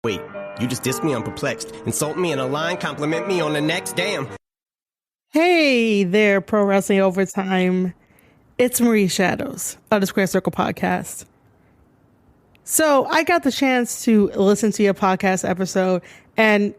Wait, you just dissed me? I'm perplexed. Insult me in a line, compliment me on the next. Damn. Hey there, Pro Wrestling Overtime. It's Marie Shadows of the Square Circle Podcast. So I got the chance to listen to your podcast episode, and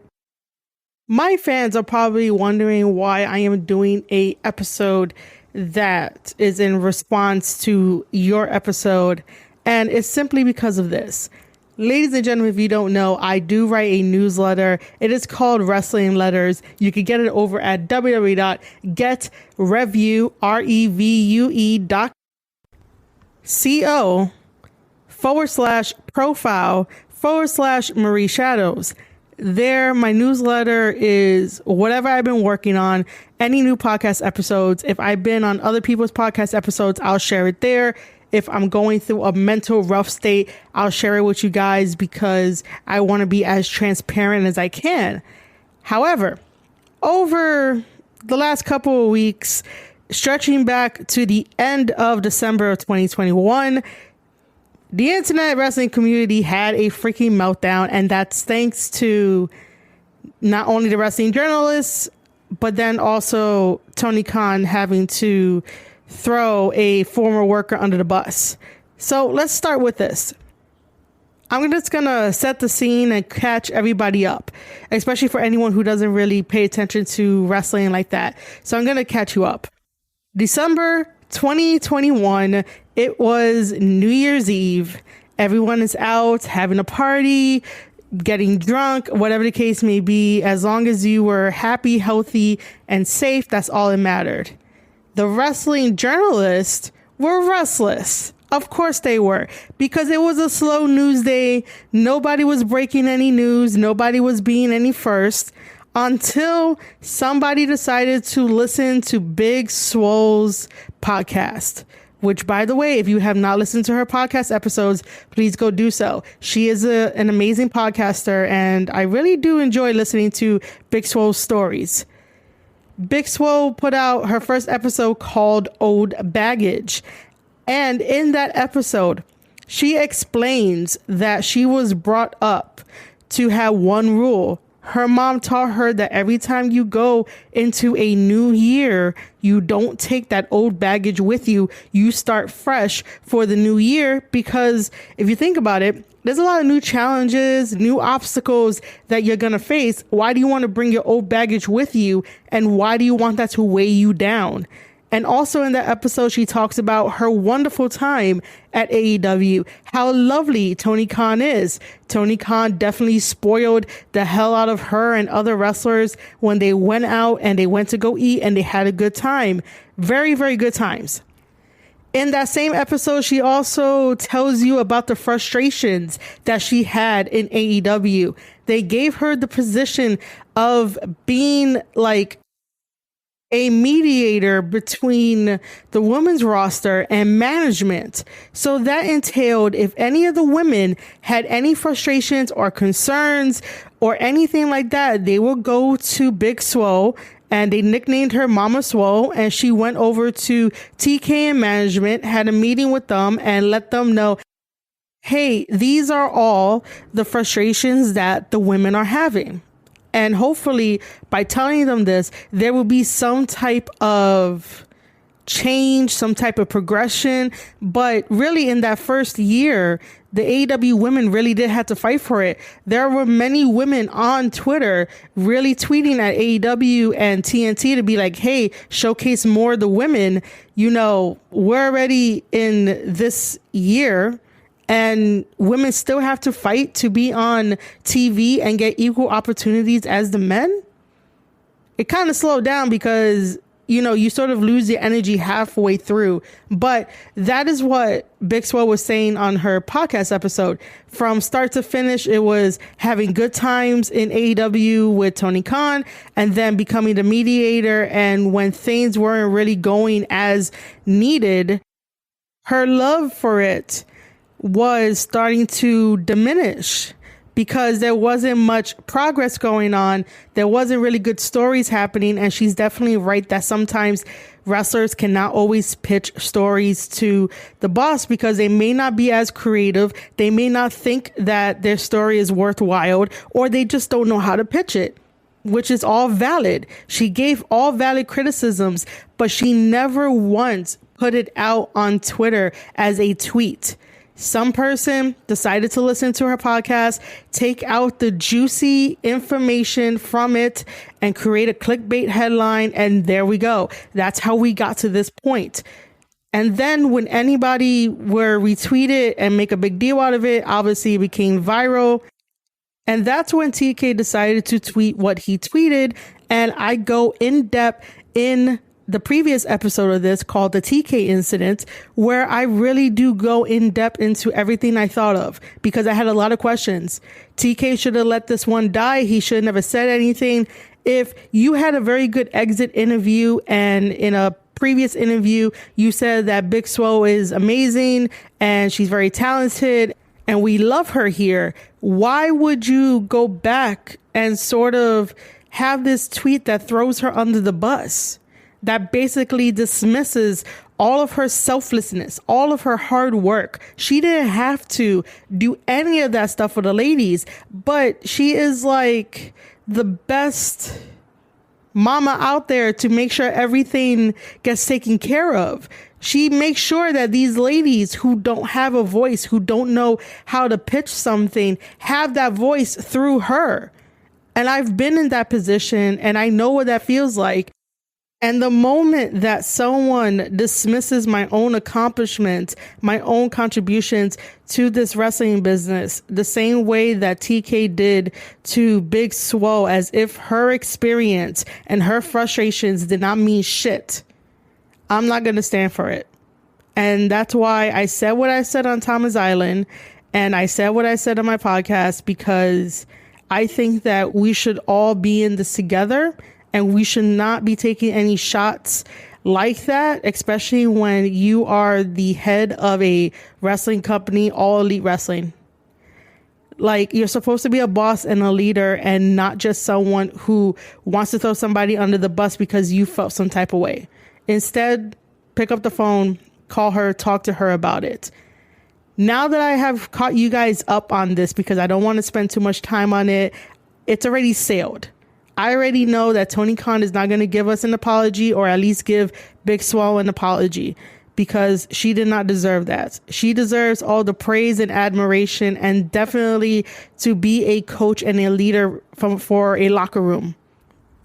my fans are probably wondering why I am doing a episode that is in response to your episode, and it's simply because of this. Ladies and gentlemen, if you don't know, I do write a newsletter. It is called Wrestling Letters. You can get it over at www.getrevue.co/profile/Marie Shadows. There, my newsletter is whatever I've been working on, any new podcast episodes. If I've been on other people's podcast episodes, I'll share it there. If I'm going through a mental rough state, I'll share it with you guys because I want to be as transparent as I can. However, over the last couple of weeks, stretching back to the end of December of 2021, the internet wrestling community had a freaking meltdown, and that's thanks to not only the wrestling journalists, but then also Tony Khan having to throw a former worker under the bus. So let's start with this. I'm just going to set the scene and catch everybody up, especially for anyone who doesn't really pay attention to wrestling like that. So I'm going to catch you up. December 2021, it was New Year's Eve. Everyone is out having a party, getting drunk, whatever the case may be. As long as you were happy, healthy, and safe, that's all that mattered. The wrestling journalists were restless. Of course they were, because it was a slow news day. Nobody was breaking any news. Nobody was being any first until somebody decided to listen to Big Swole's podcast, which, by the way, if you have not listened to her podcast episodes, please go do so. She is an amazing podcaster, and I really do enjoy listening to Big Swole's stories. Big Swole put out her first episode called Old Baggage. And in that episode, she explains that she was brought up to have one rule. Her mom taught her that every time you go into a new year, you don't take that old baggage with you. You start fresh for the new year, because if you think about it, there's a lot of new challenges, new obstacles that you're going to face. Why do you want to bring your old baggage with you? And why do you want that to weigh you down? And also in that episode, she talks about her wonderful time at AEW, how lovely Tony Khan is. Tony Khan definitely spoiled the hell out of her and other wrestlers when they went out and they went to go eat and they had a good time. Very, very good times. In that same episode, she also tells you about the frustrations that she had in AEW. They gave her the position of being like a mediator between the women's roster and management. So that entailed if any of the women had any frustrations or concerns or anything like that, they would go to Big Swole, and they nicknamed her Mama Swole, and she went over to TK and management, had a meeting with them, and let them know, hey, these are all the frustrations that the women are having. And hopefully by telling them this, there will be some type of change, some type of progression. But really in that first year, the AEW women really did have to fight for it. There were many women on Twitter really tweeting at AEW and TNT to be like, hey, showcase more of the women. You know, we're already in this year and women still have to fight to be on TV and get equal opportunities as the men. It kind of slowed down because, you know, you sort of lose your energy halfway through. But that is what Big Swole was saying on her podcast episode. From start to finish, it was having good times in AEW with Tony Khan and then becoming the mediator. And when things weren't really going as needed, her love for it was starting to diminish because there wasn't much progress going on. There wasn't really good stories happening. And she's definitely right that sometimes wrestlers cannot always pitch stories to the boss because they may not be as creative. They may not think that their story is worthwhile, or they just don't know how to pitch it, which is all valid. She gave all valid criticisms, but she never once put it out on Twitter as a tweet. Some person decided to listen to her podcast, take out the juicy information from it, and create a clickbait headline. And there we go. That's how we got to this point. And then when anybody were retweet it and make a big deal out of it, obviously it became viral. And that's when TK decided to tweet what he tweeted. And I go in depth in the previous episode of this called the TK incident, where I really do go in depth into everything I thought of, because I had a lot of questions. TK should have let this one die. He should have never said anything. If you had a very good exit interview, and in a previous interview, you said that Big Swole is amazing and she's very talented and we love her here, why would you go back and sort of have this tweet that throws her under the bus, that basically dismisses all of her selflessness, all of her hard work? She didn't have to do any of that stuff for the ladies, but she is like the best mama out there to make sure everything gets taken care of. She makes sure that these ladies who don't have a voice, who don't know how to pitch something, have that voice through her. And I've been in that position and I know what that feels like. And the moment that someone dismisses my own accomplishments, my own contributions to this wrestling business, the same way that TK did to Big Swole, as if her experience and her frustrations did not mean shit, I'm not going to stand for it. And that's why I said what I said on Thomas Island, and I said what I said on my podcast, because I think that we should all be in this together. And we should not be taking any shots like that, especially when you are the head of a wrestling company, All Elite Wrestling. Like, you're supposed to be a boss and a leader, and not just someone who wants to throw somebody under the bus because you felt some type of way. Instead, pick up the phone, call her, talk to her about it. Now that I have caught you guys up on this, because I don't want to spend too much time on it, it's already sailed. I already know that Tony Khan is not going to give us an apology, or at least give Big Swole an apology, because she did not deserve that. She deserves all the praise and admiration, and definitely to be a coach and a leader for a locker room,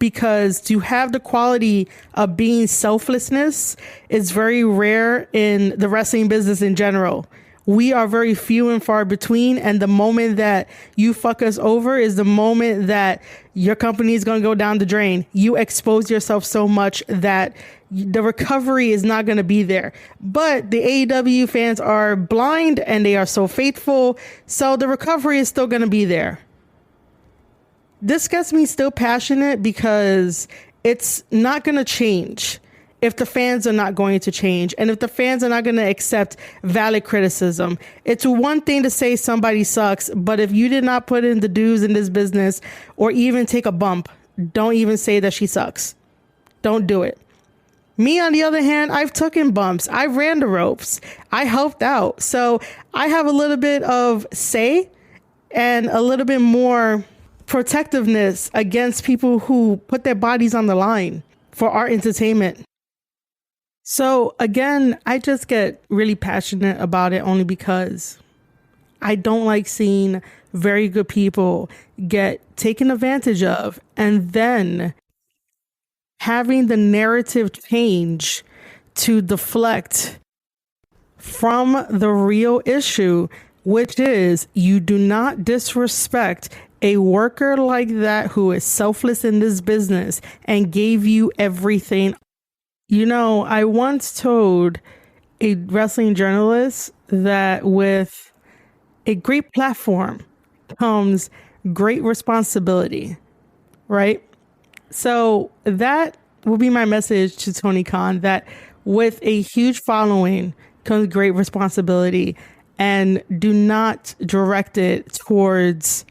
because to have the quality of being selflessness is very rare in the wrestling business in general. We are very few and far between. And the moment that you fuck us over is the moment that your company is going to go down the drain. You expose yourself so much that the recovery is not going to be there. But the AEW fans are blind and they are so faithful. So the recovery is still going to be there. This gets me still passionate because it's not going to change if the fans are not going to change, and if the fans are not going to accept valid criticism. It's one thing to say somebody sucks, but if you did not put in the dues in this business or even take a bump, don't even say that she sucks. Don't do it. Me, on the other hand, I've taken bumps. I ran the ropes. I helped out. So I have a little bit of say and a little bit more protectiveness against people who put their bodies on the line for our entertainment. So again, I just get really passionate about it only because I don't like seeing very good people get taken advantage of and then having the narrative change to deflect from the real issue, which is you do not disrespect a worker like that who is selfless in this business and gave you everything. You know, I once told a wrestling journalist that with a great platform comes great responsibility, right? So that will be my message to Tony Khan, that with a huge following comes great responsibility, and do not direct it towards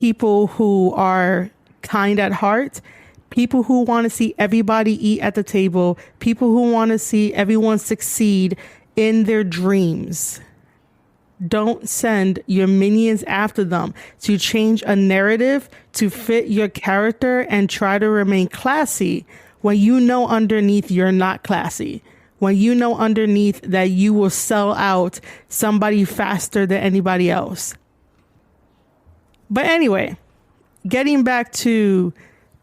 people who are kind at heart, people who want to see everybody eat at the table, people who want to see everyone succeed in their dreams. Don't send your minions after them to change a narrative to fit your character and try to remain classy when you know underneath you're not classy. When you know underneath that you will sell out somebody faster than anybody else. But anyway, getting back to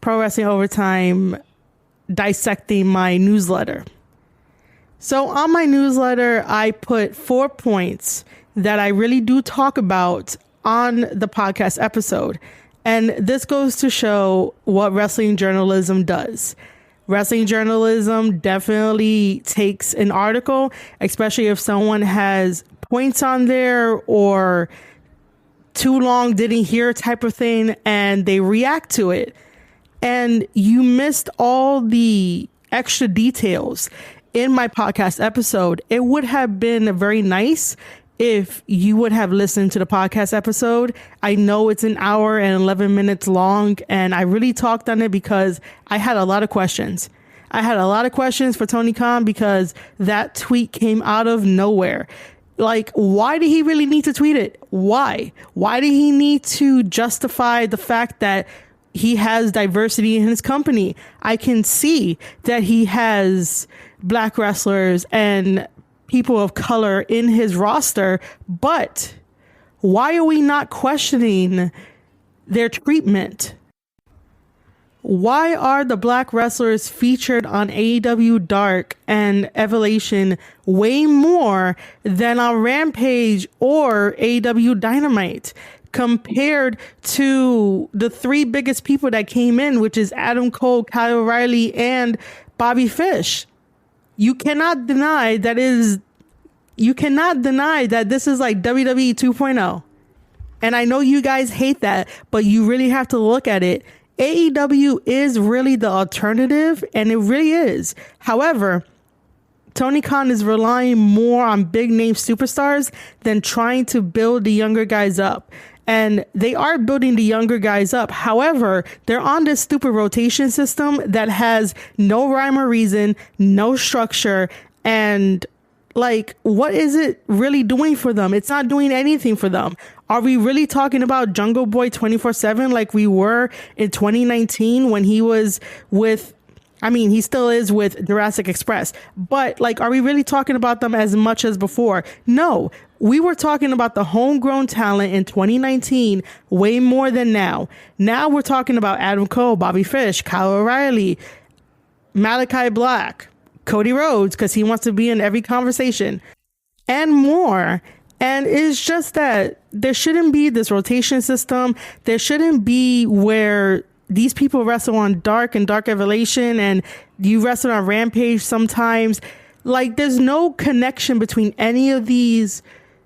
Pro Wrestling Overtime, dissecting my newsletter. So on my newsletter, I put 4 points that I really do talk about on the podcast episode. And this goes to show what wrestling journalism does. Wrestling journalism definitely takes an article, especially if someone has points on there or too long didn't hear type of thing, and they react to it. And you missed all the extra details in my podcast episode. It would have been very nice if you would have listened to the podcast episode. I know it's an hour and 11 minutes long, and I really talked on it because I had a lot of questions. I had a lot of questions for Tony Khan because that tweet came out of nowhere. Like, why did he really need to tweet it? Why? Why did he need to justify the fact that he has diversity in his company? I can see that he has black wrestlers and people of color in his roster, but why are we not questioning their treatment? Why are the black wrestlers featured on AEW Dark and Evolution way more than on Rampage or AEW Dynamite compared to the 3 biggest people that came in, which is Adam Cole, Kyle O'Reilly, and Bobby Fish? You cannot deny that this is like WWE 2.0. And I know you guys hate that, but you really have to look at it. AEW is really the alternative, and it really is. However, Tony Khan is relying more on big name superstars than trying to build the younger guys up. And they are building the younger guys up. However, they're on this stupid rotation system that has no rhyme or reason, no structure, and like, what is it really doing for them? It's not doing anything for them. Are we really talking about Jungle Boy 24/7 like we were in 2019 when he was with, I mean, he still is with Jurassic Express, but like, are we really talking about them as much as before? No, we were talking about the homegrown talent in 2019 way more than now. Now we're talking about Adam Cole, Bobby Fish, Kyle O'Reilly, Malachi Black, Cody Rhodes, because he wants to be in every conversation, and more. And it's just that there shouldn't be this rotation system. There shouldn't be where these people wrestle on Dark and Dark Evolution and you wrestle on Rampage sometimes. Like, there's no connection between any of these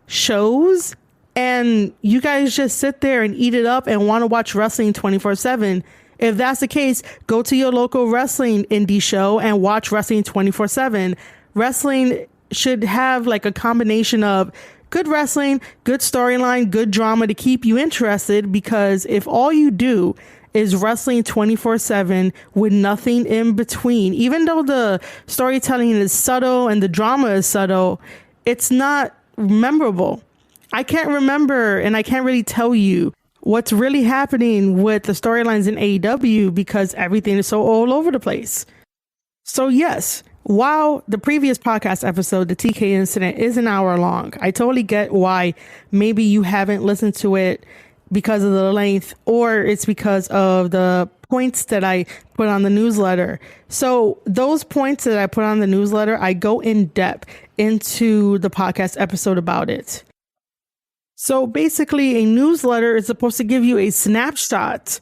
shows, and you guys just sit there and eat it up and want to watch wrestling 24/7. If that's the case, go to your local wrestling indie show and watch wrestling 24/7. Wrestling should have like a combination of good wrestling, good storyline, good drama to keep you interested, because if all you do is wrestling 24/7 with nothing in between, even though the storytelling is subtle and the drama is subtle, it's not memorable. I can't remember, and I can't really tell you what's really happening with the storylines in AEW because everything is so all over the place. So yes, while the previous podcast episode, the TK incident, is an hour long, I totally get why maybe you haven't listened to it because of the length, or it's because of the points that I put on the newsletter. So those points that I put on the newsletter, I go in depth into the podcast episode about it. So basically, a newsletter is supposed to give you a snapshot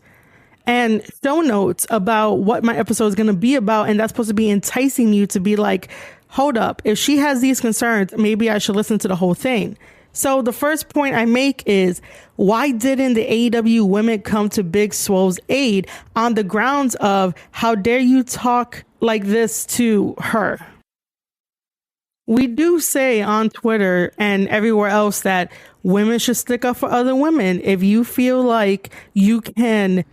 and show notes about what my episode is going to be about. And that's supposed to be enticing you to be like, hold up, if she has these concerns, maybe I should listen to the whole thing. So the first point I make is, why didn't the AEW women come to Big Swole's aid on the grounds of, how dare you talk like this to her? We do say on Twitter and everywhere else that women should stick up for other women. If you feel like you can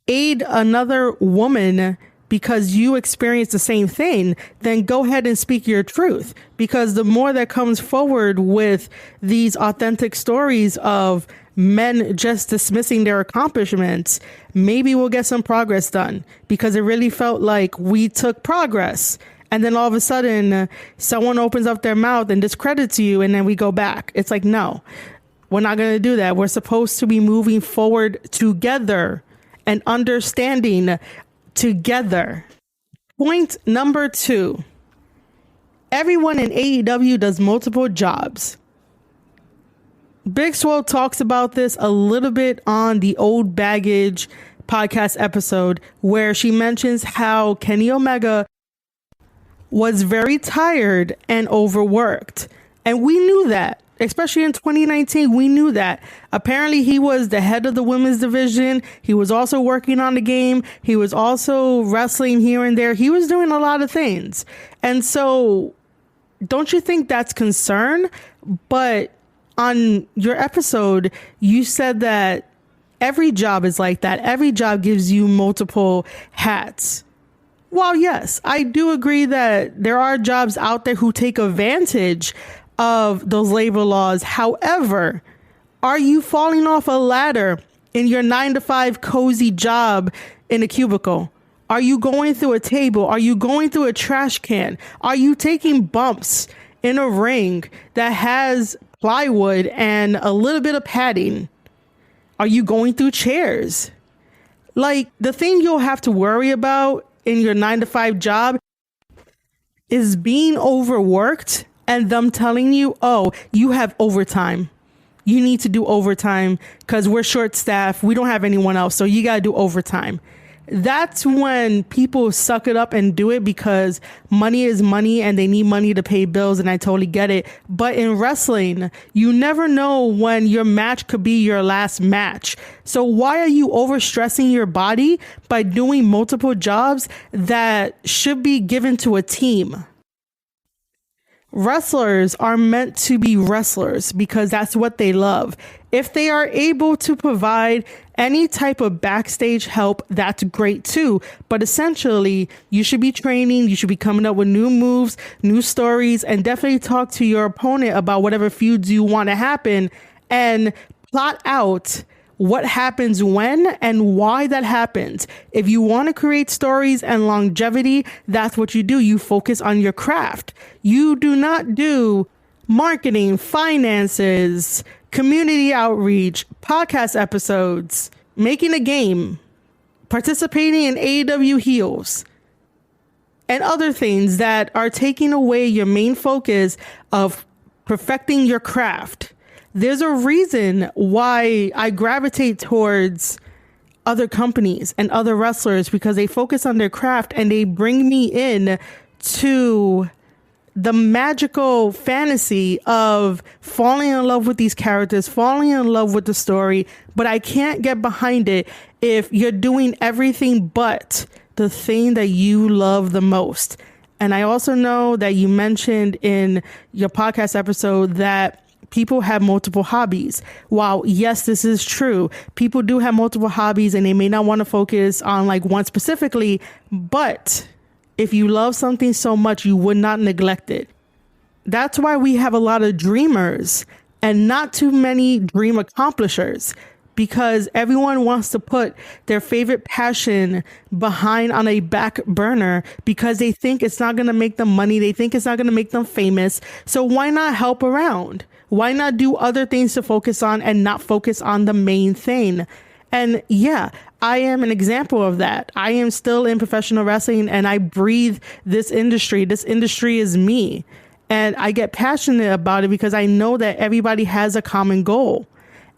aid another woman because you experience the same thing, then go ahead and speak your truth. Because the more that comes forward with these authentic stories of men just dismissing their accomplishments, maybe we'll get some progress done, because it really felt like we took progress. And then all of a sudden, someone opens up their mouth and discredits you, and then we go back. It's like, no, we're not going to do that. We're supposed to be moving forward together and understanding together. Point number 2. Everyone in AEW does multiple jobs. Big Swole talks about this a little bit on the Old Baggage podcast episode, where she mentions how Kenny Omega was very tired and overworked. And we knew that, especially in 2019, we knew that. Apparently, he was the head of the women's division. He was also working on the game. He was also wrestling here and there. He was doing a lot of things. And so don't you think that's concern? But on your episode, you said that every job is like that. Every job gives you multiple hats. Well, yes, I do agree that there are jobs out there who take advantage of those labor laws. However, are you falling off a ladder in your 9-to-5 cozy job in a cubicle? Are you going through a table? Are you going through a trash can? Are you taking bumps in a ring that has plywood and a little bit of padding? Are you going through chairs? Like, the thing you'll have to worry about in your 9-to-5 job is being overworked and them telling you, oh, you have overtime. You need to do overtime because we're short staffed. We don't have anyone else. So you got to do overtime. That's when people suck it up and do it because money is money and they need money to pay bills. And I totally get it. But in wrestling, you never know when your match could be your last match. So why are you overstressing your body by doing multiple jobs that should be given to a team? Wrestlers are meant to be wrestlers because that's what they love. If they are able to provide any type of backstage help, that's great too. But essentially, you should be training, you should be coming up with new moves, new stories, and definitely talk to your opponent about whatever feuds you want to happen and plot out what happens when and why that happens. If you want to create stories and longevity, that's what you do. You focus on your craft. You do not do marketing, finances, community outreach, podcast episodes, making a game, participating in AEW heels, and other things that are taking away your main focus of perfecting your craft. There's a reason why I gravitate towards other companies and other wrestlers, because they focus on their craft and they bring me in to the magical fantasy of falling in love with these characters, falling in love with the story. But I can't get behind it if you're doing everything but the thing that you love the most. And I also know that you mentioned in your podcast episode that people have multiple hobbies. While yes, this is true, people do have multiple hobbies and they may not want to focus on like one specifically, but if you love something so much, you would not neglect it. That's why we have a lot of dreamers and not too many dream accomplishers, because everyone wants to put their favorite passion behind on a back burner because they think it's not going to make them money. They think it's not going to make them famous. So why not help around? Why not do other things to focus on and not focus on the main thing? And yeah, I am an example of that. I am still in professional wrestling and I breathe this industry. This industry is me. And I get passionate about it because I know that everybody has a common goal.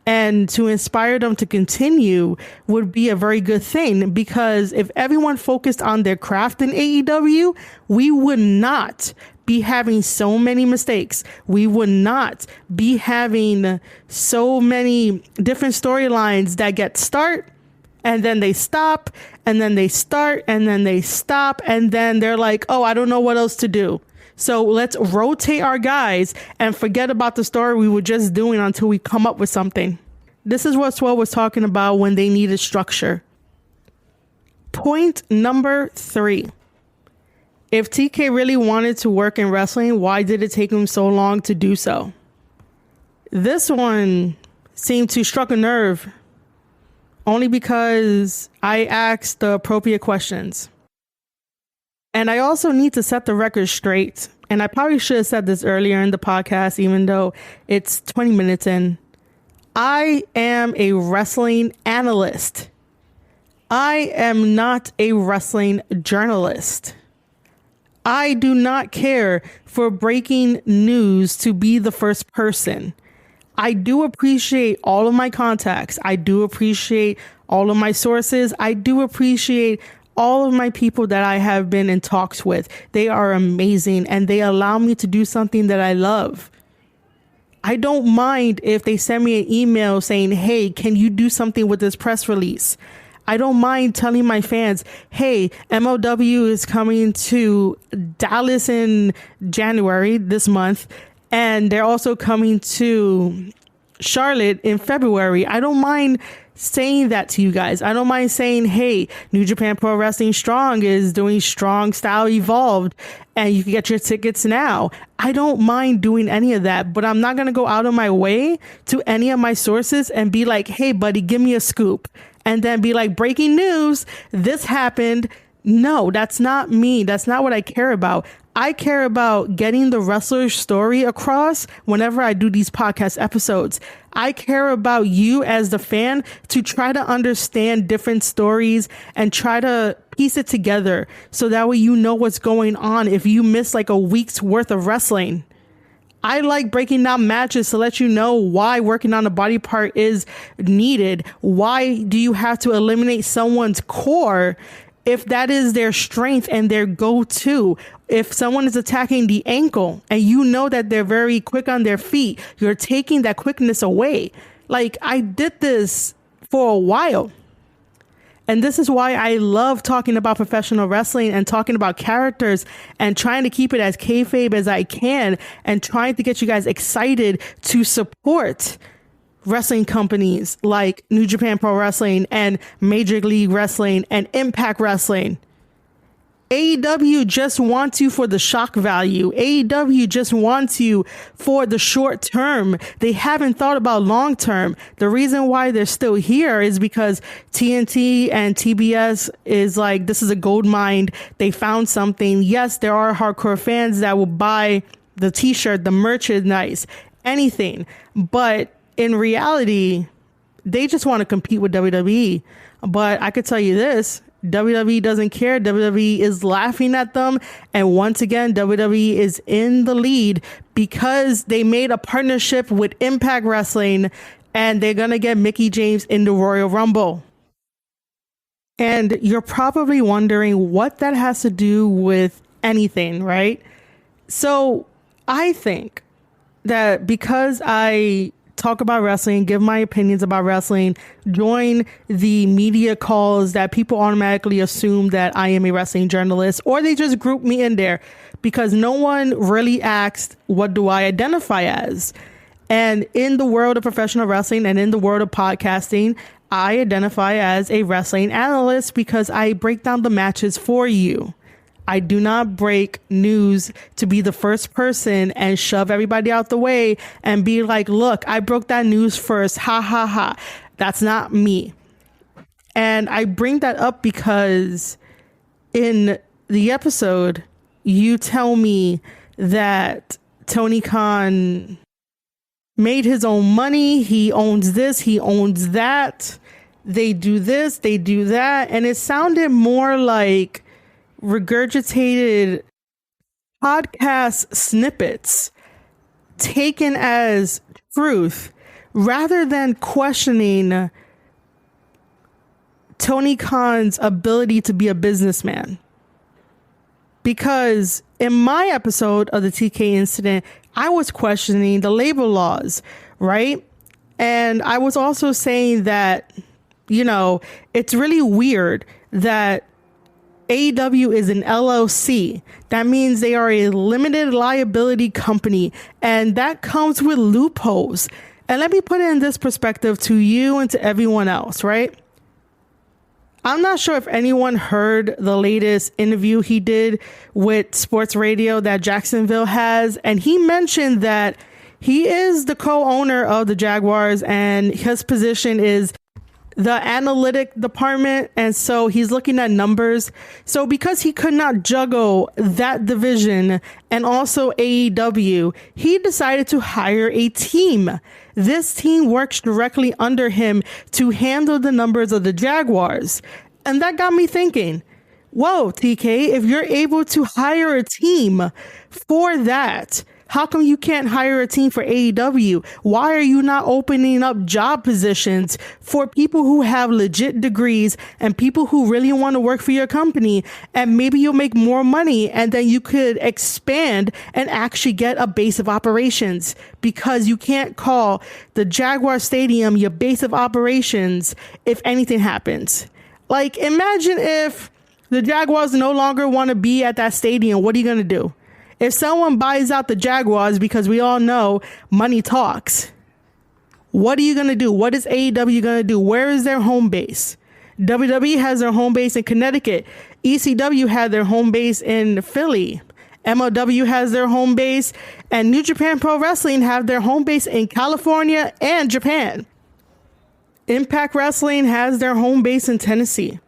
And to inspire them to continue would be a very good thing, because if everyone focused on their craft in AEW, we would not be having so many mistakes. We would not be having so many different storylines that get start and then they stop and then they start and then they stop and then they're like, oh, I don't know what else to do. So let's rotate our guys and forget about the story we were just doing until we come up with something. This is what Swole was talking about when they needed structure. Point number 3. If TK really wanted to work in wrestling, why did it take him so long to do so? This one seemed to struck a nerve only because I asked the appropriate questions. And I also need to set the record straight. And I probably should have said this earlier in the podcast, even though it's 20 minutes in. I am a wrestling analyst. I am not a wrestling journalist. I do not care for breaking news to be the first person. I do appreciate all of my contacts. I do appreciate all of my sources. I do appreciate all of my people that I have been in talks with. They are amazing and they allow me to do something that I love. I don't mind if they send me an email saying, hey, can you do something with this press release? I don't mind telling my fans, hey, MLW is coming to Dallas in January this month, and they're also coming to Charlotte in February. I don't mind saying that to you guys. I don't mind saying, hey, New Japan Pro Wrestling Strong is doing Strong Style Evolved, and you can get your tickets now. I don't mind doing any of that, but I'm not going to go out of my way to any of my sources and be like, hey, buddy, give me a scoop. And then be like, breaking news, this happened. No, that's not me. That's not what I care about. I care about getting the wrestler's story across whenever I do these podcast episodes. I care about you as the fan to try to understand different stories and try to piece it together so that way you know what's going on if you miss like a week's worth of wrestling. I like breaking down matches to let you know why working on a body part is needed. Why do you have to eliminate someone's core if that is their strength and their go-to? If someone is attacking the ankle and you know that they're very quick on their feet, you're taking that quickness away. Like, I did this for a while. And this is why I love talking about professional wrestling and talking about characters and trying to keep it as kayfabe as I can and trying to get you guys excited to support wrestling companies like New Japan Pro Wrestling and Major League Wrestling and Impact Wrestling. AEW just wants you for the shock value. AEW just wants you for the short term. They haven't thought about long term. The reason why they're still here is because TNT and TBS is like, this is a gold mine. They found something. Yes, there are hardcore fans that will buy the t-shirt, the merchandise, anything. But in reality, they just want to compete with WWE. But I could tell you this, WWE doesn't care. WWE is laughing at them. And once again, WWE is in the lead because they made a partnership with Impact Wrestling and they're going to get Mickie James in the Royal Rumble. And you're probably wondering what that has to do with anything, right? So I think that because I talk about wrestling, give my opinions about wrestling, join the media calls that people automatically assume that I am a wrestling journalist, or they just group me in there because no one really asked, what do I identify as? And in the world of professional wrestling and in the world of podcasting, I identify as a wrestling analyst because I break down the matches for you. I do not break news to be the first person and shove everybody out the way and be like, look, I broke that news first. Ha, ha, ha. That's not me. And I bring that up because in the episode, you tell me that Tony Khan made his own money. He owns this. He owns that. They do this. They do that. And it sounded more like regurgitated podcast snippets taken as truth rather than questioning Tony Khan's ability to be a businessman. Because in my episode of the TK incident, I was questioning the labor laws, right? And I was also saying that, you know, it's really weird that AEW is an LLC. That means they are a limited liability company, and that comes with loopholes. And let me put it in this perspective to you and to everyone else, right? I'm not sure if anyone heard the latest interview he did with sports radio that Jacksonville has, and he mentioned that he is the co-owner of the Jaguars, and his position is the analytic department, and so he's looking at numbers. So because he could not juggle that division and also AEW, he decided to hire a team. This team works directly under him to handle the numbers of the Jaguars. And that got me thinking, whoa, TK, if you're able to hire a team for that, how come you can't hire a team for AEW? Why are you not opening up job positions for people who have legit degrees and people who really want to work for your company? And maybe you'll make more money, and then you could expand and actually get a base of operations, because you can't call the Jaguar Stadium your base of operations if anything happens. Like, imagine if the Jaguars no longer want to be at that stadium. What are you going to do? If someone buys out the Jaguars, because we all know money talks, what are you going to do? What is AEW going to do? Where is their home base? WWE has their home base in Connecticut. ECW had their home base in Philly. MLW has their home base, and New Japan Pro Wrestling have their home base in California and Japan. Impact Wrestling has their home base in Tennessee.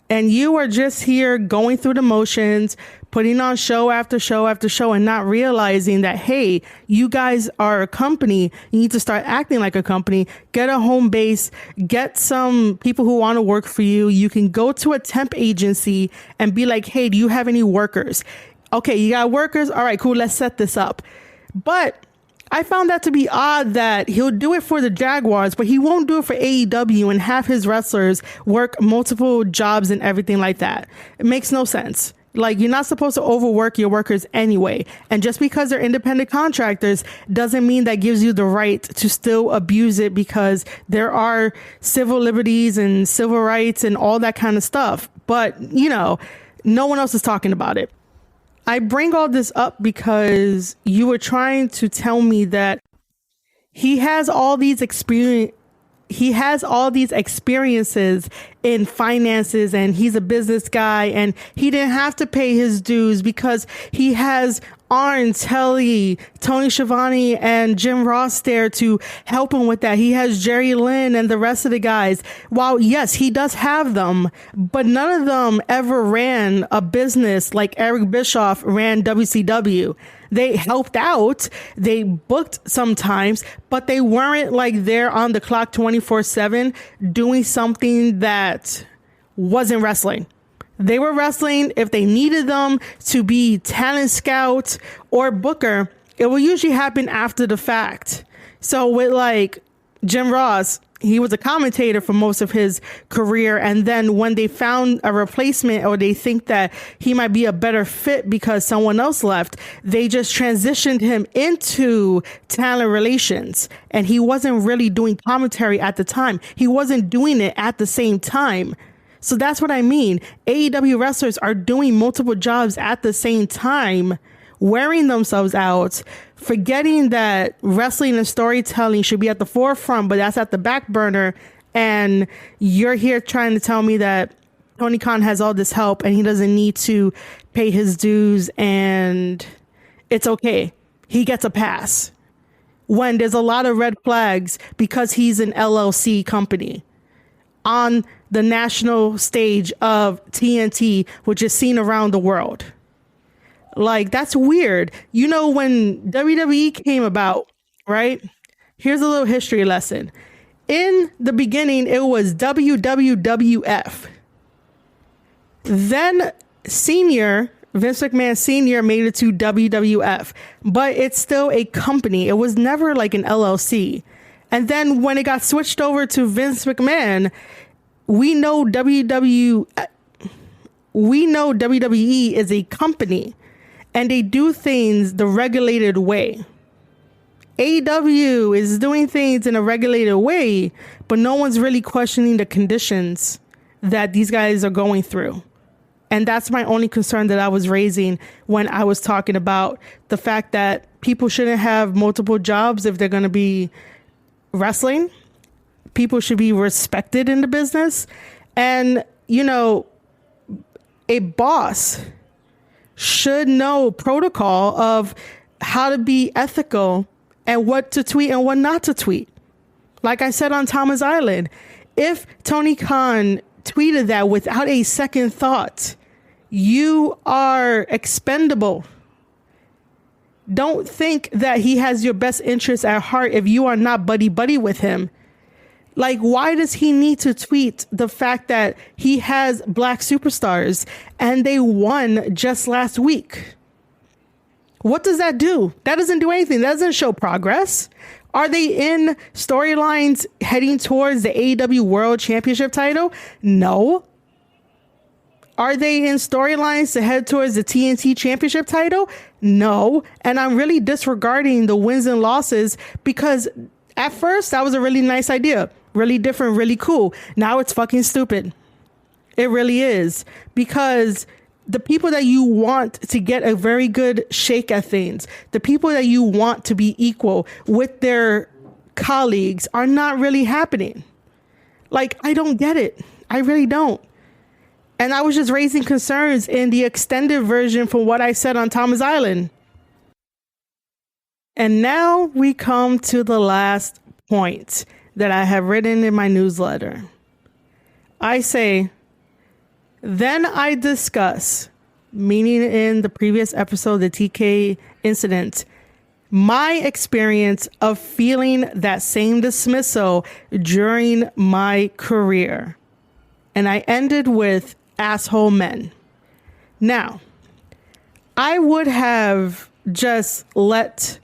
And you are just here going through the motions, putting on show after show after show, and not realizing that, hey, you guys are a company. You need to start acting like a company. Get a home base. Get some people who want to work for you. You can go to a temp agency and be like, hey, do you have any workers? Okay, you got workers? All right, cool. Let's set this up. But I found that to be odd that he'll do it for the Jaguars, but he won't do it for AEW and have his wrestlers work multiple jobs and everything like that. It makes no sense. Like, you're not supposed to overwork your workers anyway. And just because they're independent contractors doesn't mean that gives you the right to still abuse it, because there are civil liberties and civil rights and all that kind of stuff. But, you know, no one else is talking about it. I bring all this up because you were trying to tell me that he has all these experiences in finances, and he's a business guy, and he didn't have to pay his dues because he has Arn, Telly, Tony Schiavone, and Jim Ross there to help him with that. He has Jerry Lynn and the rest of the guys. While yes, he does have them, but none of them ever ran a business like Eric Bischoff ran WCW. They helped out, they booked sometimes, but they weren't like there on the clock 24/7 doing something that wasn't wrestling. They were wrestling. If they needed them to be talent scout or booker, it will usually happen after the fact. So with like Jim Ross, he was a commentator for most of his career. And then when they found a replacement, or they think that he might be a better fit because someone else left, they just transitioned him into talent relations. And he wasn't really doing commentary at the time. He wasn't doing it at the same time. So that's what I mean. AEW wrestlers are doing multiple jobs at the same time, wearing themselves out, forgetting that wrestling and storytelling should be at the forefront, but that's at the back burner. And you're here trying to tell me that Tony Khan has all this help and he doesn't need to pay his dues, and it's okay. He gets a pass when there's a lot of red flags because he's an LLC company on the national stage of TNT, which is seen around the world. Like, that's weird. You know, when WWE came about, right? Here's a little history lesson. In the beginning, it was WWWF. Then Vince McMahon Sr. made it to WWF, but it's still a company. It was never like an LLC. And then when it got switched over to Vince McMahon, we know WWE is a company, and they do things the regulated way. AEW is doing things in a regulated way, but no one's really questioning the conditions that these guys are going through. And that's my only concern that I was raising when I was talking about the fact that people shouldn't have multiple jobs if they're going to be wrestling. People should be respected in the business. And, you know, a boss should know protocol of how to be ethical and what to tweet and what not to tweet. Like I said on Thomas Island, if Tony Khan tweeted that without a second thought, you are expendable. Don't think that he has your best interests at heart if you are not buddy-buddy with him. Like, why does he need to tweet the fact that he has black superstars and they won just last week? What does that do? That doesn't do anything. That doesn't show progress. Are they in storylines heading towards the AEW World Championship title? No. Are they in storylines to head towards the TNT Championship title? No. And I'm really disregarding the wins and losses because at first that was a really nice idea. Really different, really cool. Now it's fucking stupid. It really is. Because the people that you want to get a very good shake at things, the people that you want to be equal with their colleagues are not really happening. Like, I don't get it. I really don't. And I was just raising concerns in the extended version from what I said on Thomas Island. And now we come to the last point that I have written in my newsletter. I say, then I discuss, meaning in the previous episode, the TK incident, my experience of feeling that same dismissal during my career. And I ended with asshole men. Now, I would have just let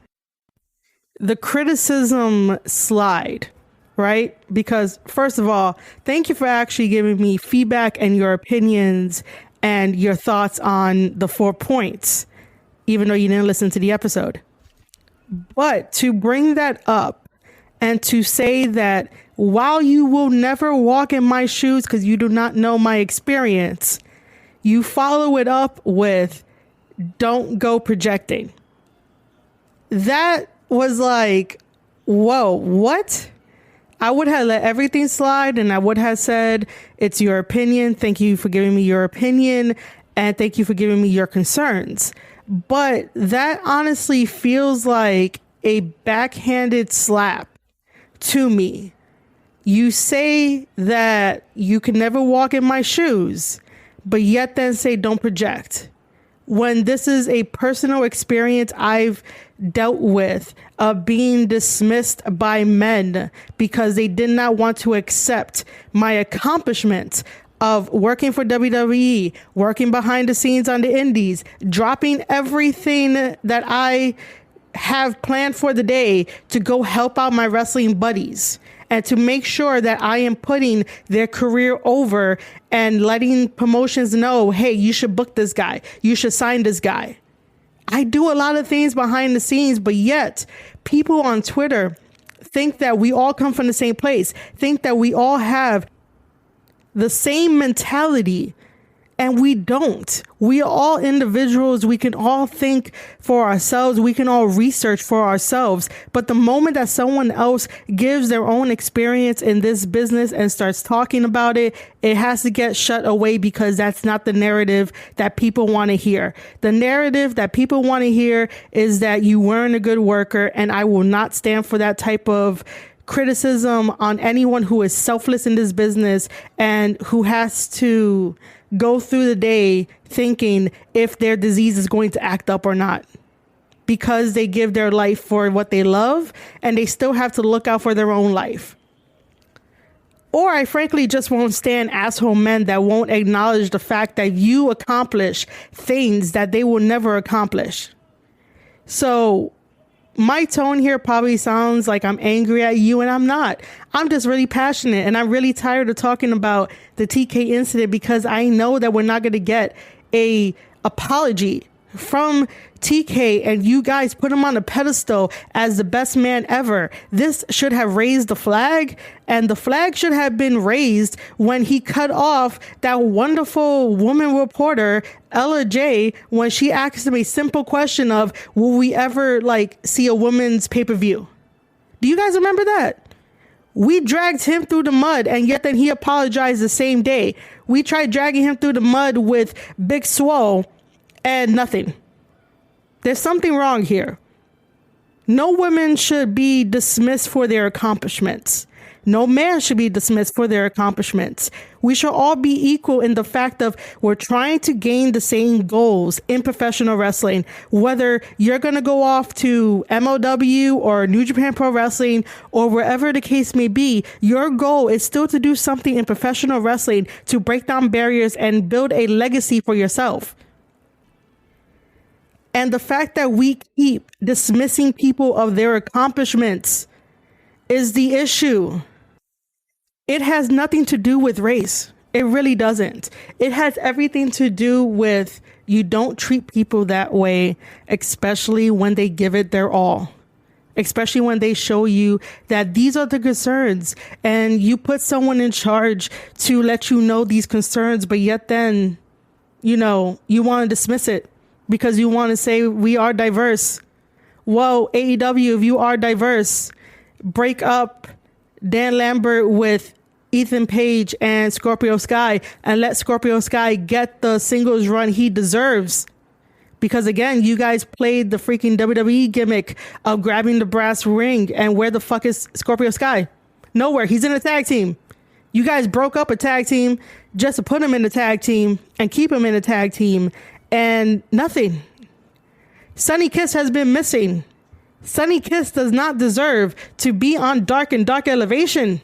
the criticism slide, right? Because first of all, thank you for actually giving me feedback and your opinions and your thoughts on the 4 points, even though you didn't listen to the episode. But to bring that up and to say that while you will never walk in my shoes because you do not know my experience, you follow it up with don't go projecting. That was like, whoa, what? I would have let everything slide and I would have said, it's your opinion. Thank you for giving me your opinion. And thank you for giving me your concerns. But that honestly feels like a backhanded slap to me. You say that you can never walk in my shoes, but yet then say don't project. When this is a personal experience I've dealt with of being dismissed by men because they did not want to accept my accomplishments of working for WWE, working behind the scenes on the indies, dropping everything that I have planned for the day to go help out my wrestling buddies and to make sure that I am putting their career over and letting promotions know, hey, you should book this guy. You should sign this guy. I do a lot of things behind the scenes, but yet people on Twitter think that we all come from the same place, think that we all have the same mentality, and we don't. We are all individuals. We can all think for ourselves. We can all research for ourselves. But the moment that someone else gives their own experience in this business and starts talking about it, it has to get shut away because that's not the narrative that people want to hear. The narrative that people want to hear is that you weren't a good worker, and I will not stand for that type of criticism on anyone who is selfless in this business and who has to go through the day thinking if their disease is going to act up or not, because they give their life for what they love and they still have to look out for their own life. Or I frankly just won't stand asshole men that won't acknowledge the fact that you accomplish things that they will never accomplish. So my tone here probably sounds like I'm angry at you, and I'm not. I'm just really passionate, and I'm really tired of talking about the TK incident because I know that we're not going to get a apology from TK and you guys put him on a pedestal as the best man ever. This should have raised the flag, and the flag should have been raised when he cut off that wonderful woman reporter, Ella J, when she asked him a simple question of, will we ever see a woman's pay-per-view? Do you guys remember that? We dragged him through the mud, and yet then he apologized the same day. We tried dragging him through the mud with Big Swole, and nothing. There's something wrong here. No women should be dismissed for their accomplishments. No man should be dismissed for their accomplishments. We should all be equal in the fact of we're trying to gain the same goals in professional wrestling. Whether you're going to go off to MLW or New Japan Pro Wrestling or wherever the case may be, your goal is still to do something in professional wrestling to break down barriers and build a legacy for yourself. And the fact that we keep dismissing people of their accomplishments is the issue. It has nothing to do with race. It really doesn't. It has everything to do with you don't treat people that way, especially when they give it their all. Especially when they show you that these are the concerns and you put someone in charge to let you know these concerns, but yet then, you want to dismiss it because you want to say we are diverse. Whoa, AEW, if you are diverse, break up Dan Lambert with Ethan Page and Scorpio Sky and let Scorpio Sky get the singles run he deserves. Because again, you guys played the freaking WWE gimmick of grabbing the brass ring, and where the fuck is Scorpio Sky? Nowhere. He's in a tag team. You guys broke up a tag team just to put him in the tag team and keep him in the tag team, and nothing. Sonny Kiss has been missing. Sonny Kiss does not deserve to be on Dark and Dark Elevation.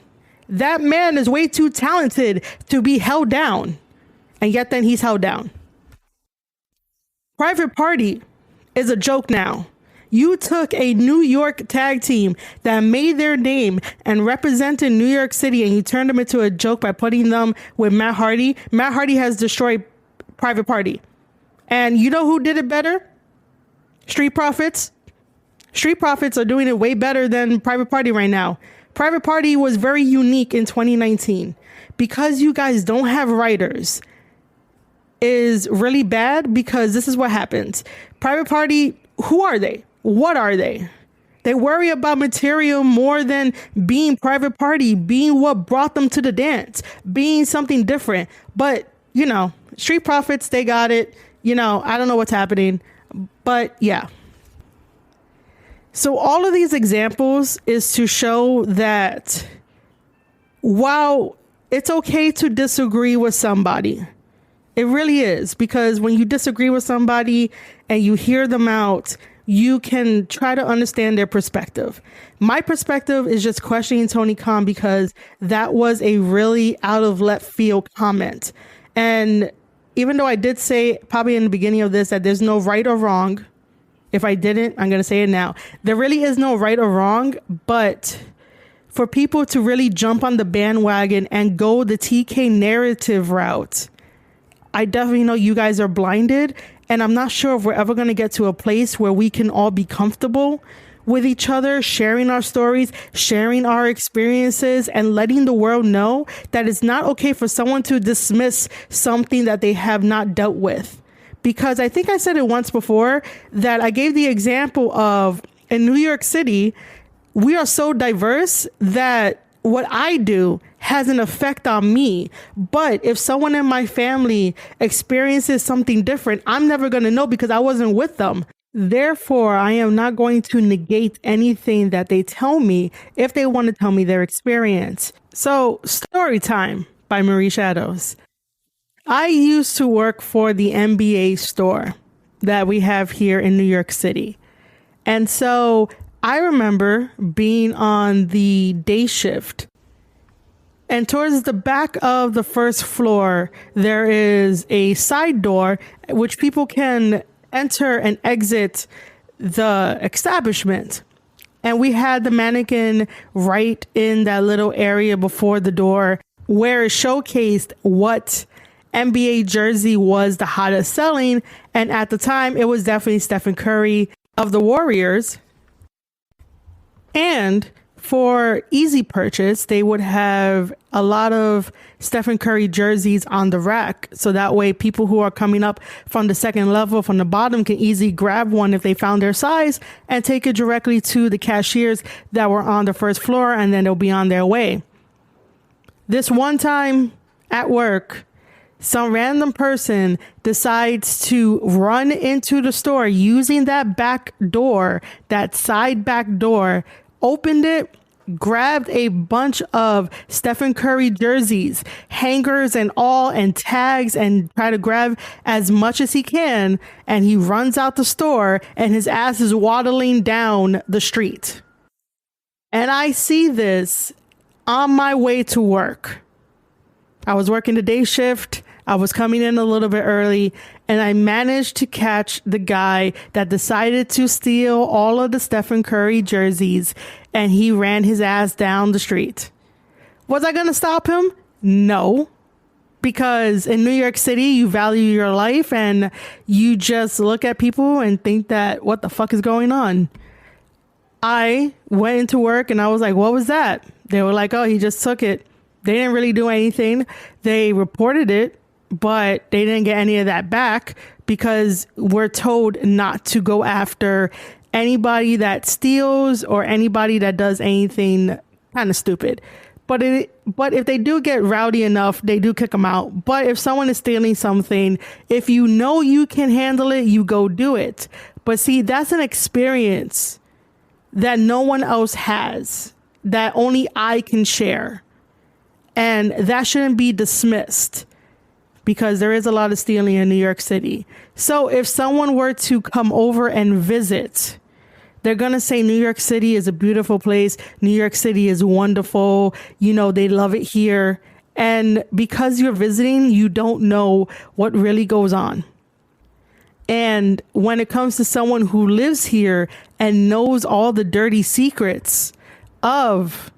That man is way too talented to be held down. And yet then he's held down. Private Party is a joke now. You took a New York tag team that made their name and represented New York City, and you turned them into a joke by putting them with Matt Hardy. Matt Hardy has destroyed Private Party. And you know who did it better? Street Profits. Street Profits are doing it way better than Private Party right now. Private Party was very unique in 2019. Because you guys don't have writers is really bad, because this is what happens. Private Party, who are they? What are they? They worry about material more than being Private Party, being what brought them to the dance, being something different. But, Street Profits, they got it. I don't know what's happening. But yeah. So all of these examples is to show that while it's okay to disagree with somebody, it really is, because when you disagree with somebody and you hear them out, you can try to understand their perspective. My perspective is just questioning Tony Khan, because that was a really out of left field comment. And even though I did say probably in the beginning of this that there's no right or wrong, if I didn't, I'm going to say it now. There really is no right or wrong, but for people to really jump on the bandwagon and go the TK narrative route, I definitely know you guys are blinded, and I'm not sure if we're ever going to get to a place where we can all be comfortable with each other, sharing our stories, sharing our experiences, and letting the world know that it's not okay for someone to dismiss something that they have not dealt with. Because I think I said it once before that I gave the example of in New York City, we are so diverse that what I do has an effect on me. But if someone in my family experiences something different, I'm never going to know because I wasn't with them. Therefore, I am not going to negate anything that they tell me if they want to tell me their experience. So, story time by Marie Shadows. I used to work for the NBA store that we have here in New York City. And so I remember being on the day shift. And towards the back of the first floor, there is a side door which people can enter and exit the establishment. And we had the mannequin right in that little area before the door where it showcased what NBA jersey was the hottest selling. And at the time, it was definitely Stephen Curry of the Warriors. And for easy purchase, they would have a lot of Stephen Curry jerseys on the rack. So that way people who are coming up from the second level from the bottom can easily grab one if they found their size and take it directly to the cashiers that were on the first floor, and then they'll be on their way. This one time at work, some random person decides to run into the store using that back door, that side back door, opened it, grabbed a bunch of Stephen Curry jerseys, hangers and all, and tags, and try to grab as much as he can. And he runs out the store and his ass is waddling down the street. And I see this on my way to work. I was working the day shift. I was coming in a little bit early, and I managed to catch the guy that decided to steal all of the Stephen Curry jerseys, and he ran his ass down the street. Was I going to stop him? No, because in New York City, you value your life and you just look at people and think that, what the fuck is going on? I went into work and I was like, what was that? They were like, oh, he just took it. They didn't really do anything. They reported it, but they didn't get any of that back because we're told not to go after anybody that steals or anybody that does anything kind of stupid. But if they do get rowdy enough, they do kick them out. But if someone is stealing something, if you know you can handle it, you go do it. But see, that's an experience that no one else has, that only I can share. And that shouldn't be dismissed because there is a lot of stealing in New York City. So if someone were to come over and visit, they're going to say New York City is a beautiful place. New York City is wonderful. You know, they love it here. And because you're visiting, you don't know what really goes on. And when it comes to someone who lives here and knows all the dirty secrets of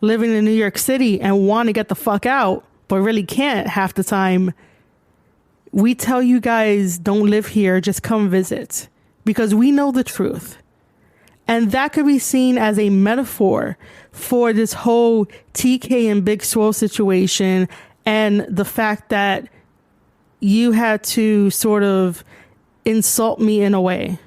living in New York City and want to get the fuck out, but really can't half the time, we tell you guys, don't live here, just come visit, because we know the truth. And that could be seen as a metaphor for this whole TK and Big Swole situation and the fact that you had to sort of insult me in a way,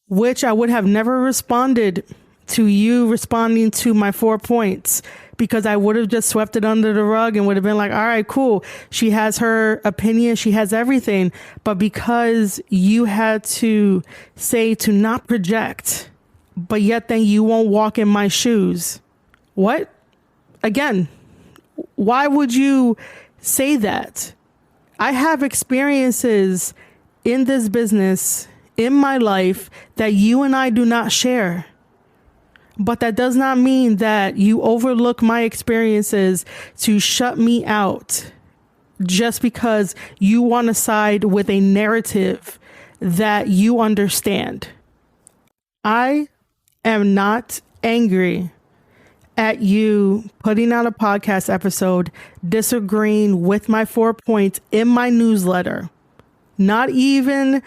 which I would have never responded to you responding to my 4 points, because I would have just swept it under the rug and would have been like, all right, cool. She has her opinion. She has everything. But because you had to say to not project, but yet then you won't walk in my shoes. What? Again, why would you say that? I have experiences in this business, in my life, that you and I do not share. But that does not mean that you overlook my experiences to shut me out just because you want to side with a narrative that you understand. I am not angry at you putting out a podcast episode disagreeing with my 4 points in my newsletter. Not even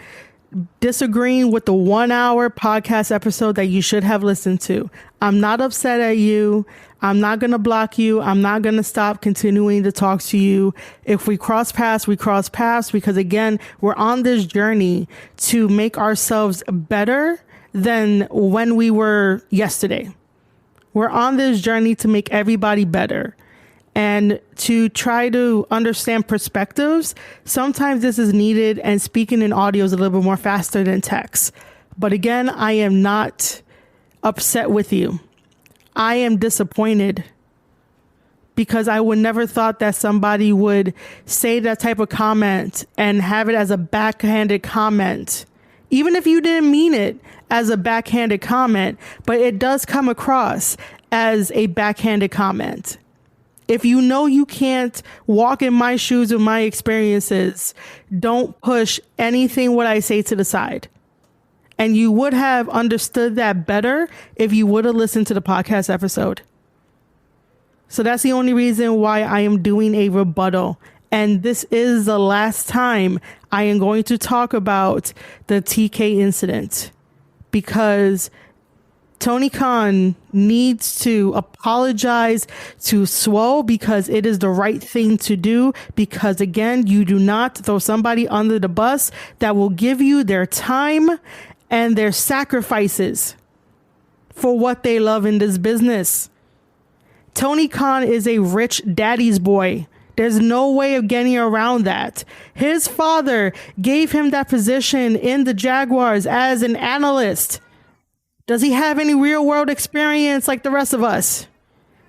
disagreeing with the 1 hour podcast episode that you should have listened to. I'm not upset at you. I'm not going to block you. I'm not going to stop continuing to talk to you. If we cross paths, we cross paths, because again, we're on this journey to make ourselves better than when we were yesterday. We're on this journey to make everybody better. And to try to understand perspectives, sometimes this is needed, and speaking in audio is a little bit more faster than text. But again, I am not upset with you. I am disappointed because I would never thought that somebody would say that type of comment and have it as a backhanded comment. Even if you didn't mean it as a backhanded comment, but it does come across as a backhanded comment. If you know you can't walk in my shoes with my experiences, don't push anything what I say to the side. And you would have understood that better if you would have listened to the podcast episode. So that's the only reason why I am doing a rebuttal. And this is the last time I am going to talk about the TK incident, because Tony Khan needs to apologize to Swole, because it is the right thing to do. Because again, you do not throw somebody under the bus that will give you their time and their sacrifices for what they love in this business. Tony Khan is a rich daddy's boy. There's no way of getting around that. His father gave him that position in the Jaguars as an analyst. Does he have any real world experience like the rest of us?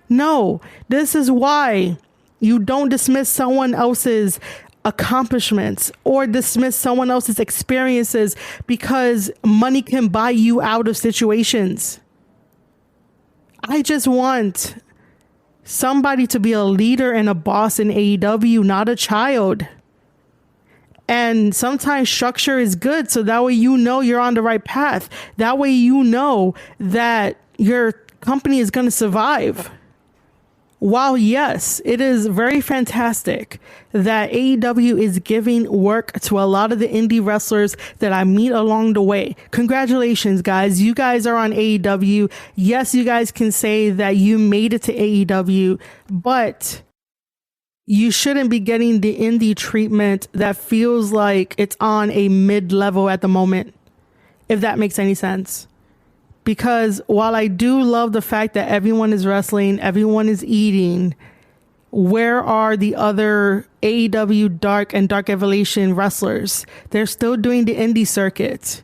No. This is why you don't dismiss someone else's accomplishments or dismiss someone else's experiences because money can buy you out of situations. I just want somebody to be a leader and a boss in AEW, not a child. And sometimes structure is good, so that way you know you're on the right path. That way you know that your company is going to survive. While yes, it is very fantastic that AEW is giving work to a lot of the indie wrestlers that I meet along the way. Congratulations, guys. You guys are on AEW. Yes, you guys can say that you made it to AEW, but you shouldn't be getting the indie treatment that feels like it's on a mid-level at the moment, if that makes any sense. Because while I do love the fact that everyone is wrestling, everyone is eating, where are the other AEW Dark and Dark Evolution wrestlers? They're still doing the indie circuit.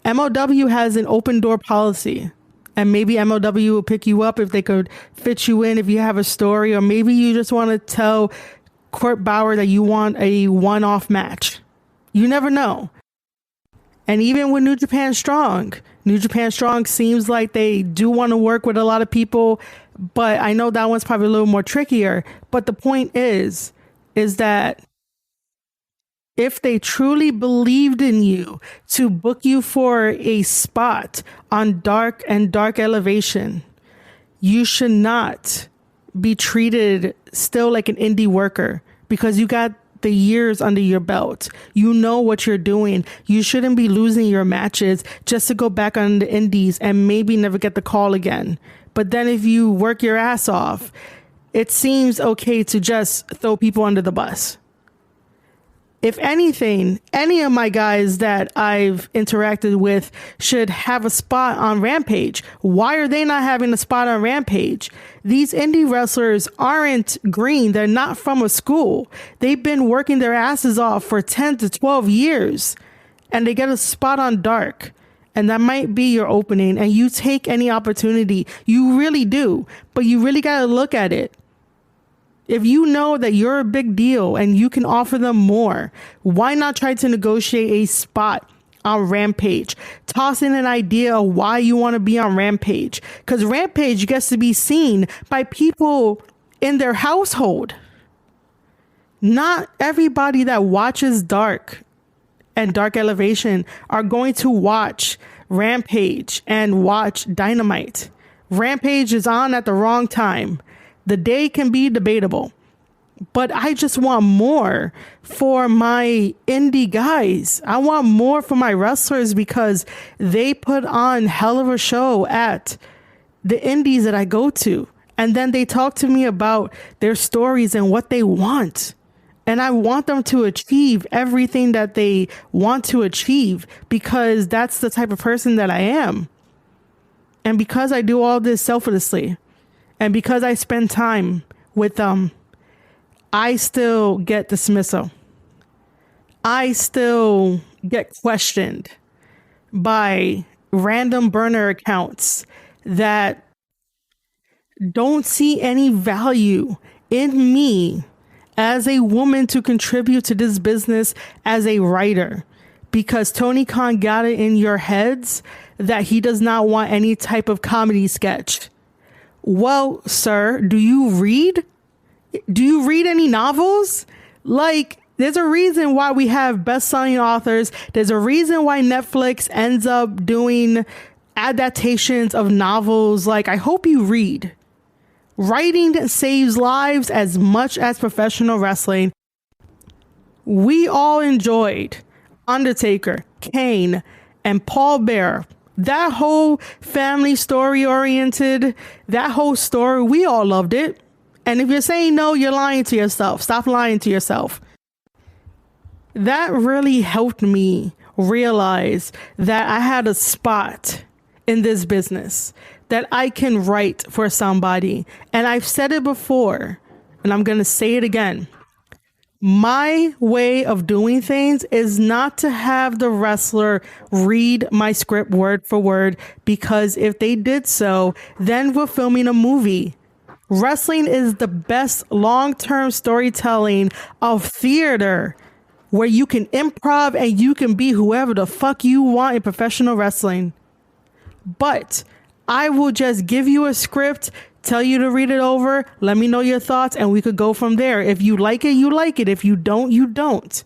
MLW has an open door policy, and maybe MLW will pick you up if they could fit you in if you have a story, or maybe you just want to tell Court Bauer that you want a one-off match. You never know. And even with New Japan Strong seems like they do want to work with a lot of people, but I know that one's probably a little more trickier. But the point is that if they truly believed in you to book you for a spot on Dark and Dark Elevation, you should not be treated still like an indie worker, because you got the years under your belt. You know what you're doing. You shouldn't be losing your matches just to go back on the indies and maybe never get the call again. But then if you work your ass off, it seems okay to just throw people under the bus. If anything, any of my guys that I've interacted with should have a spot on Rampage. Why are they not having a spot on Rampage? These indie wrestlers aren't green. They're not from a school. They've been working their asses off for 10 to 12 years, and they get a spot on Dark. And that might be your opening, and you take any opportunity. You really do, but you really got to look at it. If you know that you're a big deal and you can offer them more, why not try to negotiate a spot on Rampage? Toss in an idea of why you want to be on Rampage, because Rampage gets to be seen by people in their household. Not everybody that watches Dark and Dark Elevation are going to watch Rampage and watch Dynamite. Rampage is on at the wrong time. The day can be debatable, but I just want more for my indie guys. I want more for my wrestlers, because they put on hell of a show at the indies that I go to. And then they talk to me about their stories and what they want. And I want them to achieve everything that they want to achieve, because that's the type of person that I am. And because I do all this selflessly, and because I spend time with them, I still get dismissal. I still get questioned by random burner accounts that don't see any value in me as a woman to contribute to this business as a writer, because Tony Khan got it in your heads that he does not want any type of comedy sketch. Well, sir, do you read? Do you read any novels? Like, there's a reason why we have best-selling authors. There's a reason why Netflix ends up doing adaptations of novels. Like, I hope you read. Writing saves lives as much as professional wrestling. We all enjoyed Undertaker, Kane, and Paul Bearer. That whole family story oriented, that whole story, we all loved it. And if you're saying no, you're lying to yourself. Stop lying to yourself. That really helped me realize that I had a spot in this business, that I can write for somebody. And I've said it before, and I'm going to say it again. My way of doing things is not to have the wrestler read my script word for word, because if they did so, then we're filming a movie. Wrestling is the best long-term storytelling of theater, where you can improv and you can be whoever the fuck you want in professional wrestling. But I will just give you a script, tell you to read it over, let me know your thoughts, and we could go from there. If you like it, you like it. If you don't, you don't.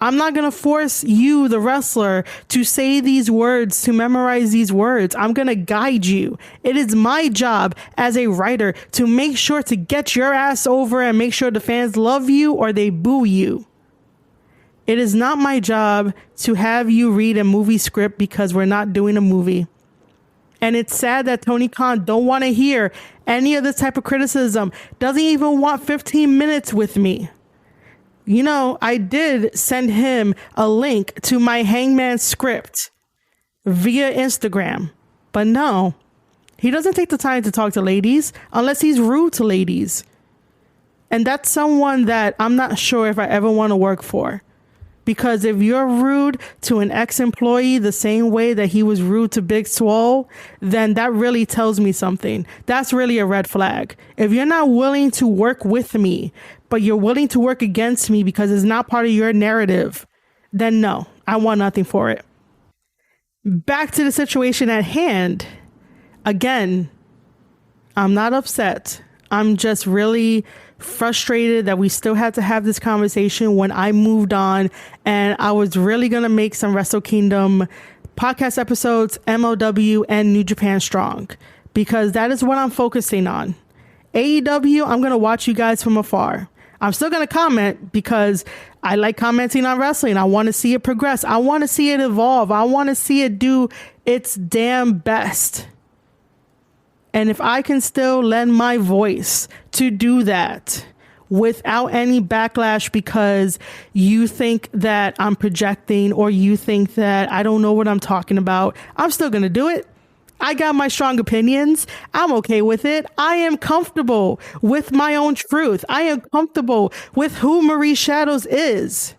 I'm not going to force you, the wrestler, to say these words, to memorize these words. I'm going to guide you. It is my job as a writer to make sure to get your ass over and make sure the fans love you or they boo you. It is not my job to have you read a movie script because we're not doing a movie. And it's sad that Tony Khan don't want to hear any of this type of criticism, doesn't even want 15 minutes with me. You know, I did send him a link to my Hangman script via Instagram, but no, he doesn't take the time to talk to ladies unless he's rude to ladies. And that's someone that I'm not sure if I ever want to work for. Because if you're rude to an ex-employee the same way that he was rude to Big Swole, then that really tells me something. That's really a red flag. If you're not willing to work with me, but you're willing to work against me because it's not part of your narrative, then no, I want nothing for it. Back to the situation at hand. Again, I'm not upset. I'm just really frustrated that we still had to have this conversation when I moved on, and I was really going to make some Wrestle Kingdom podcast episodes, MLW, and New Japan Strong, because that is what I'm focusing on. AEW, I'm going to watch you guys from afar. I'm still going to comment because I like commenting on wrestling. I want to see it progress. I want to see it evolve. I want to see it do its damn best. And if I can still lend my voice to do that without any backlash because you think that I'm projecting or you think that I don't know what I'm talking about, I'm still going to do it. I got my strong opinions. I'm okay with it. I am comfortable with my own truth. I am comfortable with who Marie Shadows is.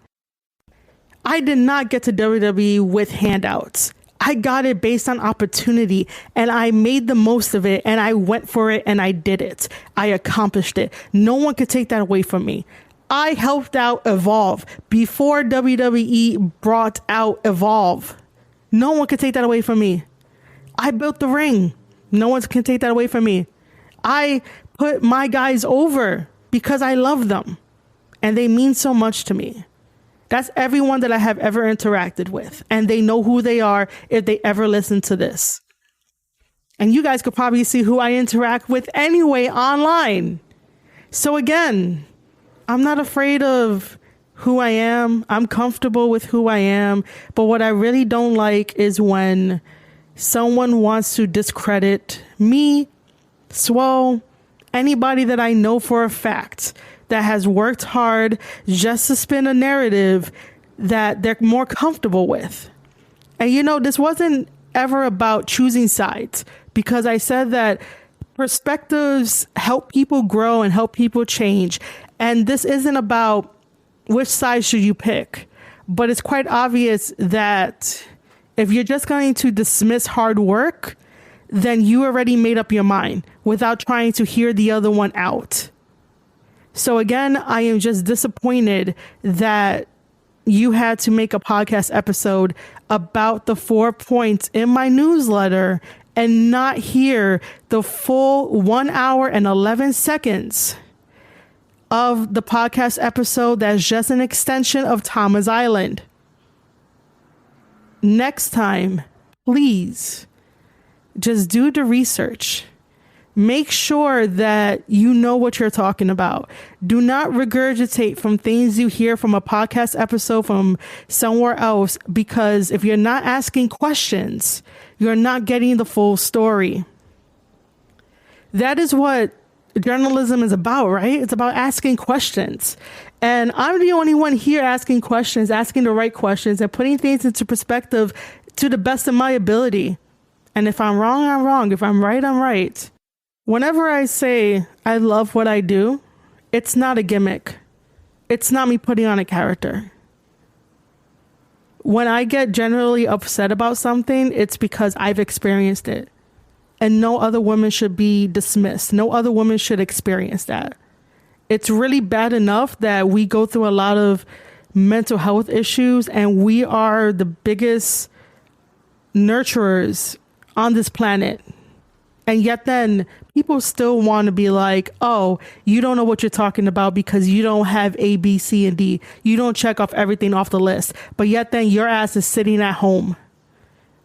I did not get to WWE with handouts. I got it based on opportunity, and I made the most of it, and I went for it, and I did it. I accomplished it. No one could take that away from me. I helped out Evolve before WWE brought out Evolve. No one could take that away from me. I built the ring. No one can take that away from me. I put my guys over because I love them, and they mean so much to me. That's everyone that I have ever interacted with. And they know who they are if they ever listen to this. And you guys could probably see who I interact with anyway online. So again, I'm not afraid of who I am. I'm comfortable with who I am. But what I really don't like is when someone wants to discredit me, Swole, anybody that I know for a fact that has worked hard just to spin a narrative that they're more comfortable with. And you know, this wasn't ever about choosing sides, because I said that perspectives help people grow and help people change. And this isn't about which side should you pick, but it's quite obvious that if you're just going to dismiss hard work, then you already made up your mind without trying to hear the other one out. So again, I am just disappointed that you had to make a podcast episode about the 4 points in my newsletter and not hear the full 1 hour and 11 seconds of the podcast episode that's just an extension of Thomas Island. Next time, please just do the research. Make sure that you know what you're talking about. Do not regurgitate from things you hear from a podcast episode from somewhere else, because if you're not asking questions, you're not getting the full story. That is what journalism is about, right? It's about asking questions. And I'm the only one here asking questions, asking the right questions, and putting things into perspective to the best of my ability. And if I'm wrong, I'm wrong. If I'm right, I'm right. Whenever I say I love what I do, it's not a gimmick. It's not me putting on a character. When I get generally upset about something, it's because I've experienced it. And no other woman should be dismissed. No other woman should experience that. It's really bad enough that we go through a lot of mental health issues, and we are the biggest nurturers on this planet. And yet then people still want to be like, oh, you don't know what you're talking about because you don't have A, B, C, and D. You don't check off everything off the list. But yet then your ass is sitting at home,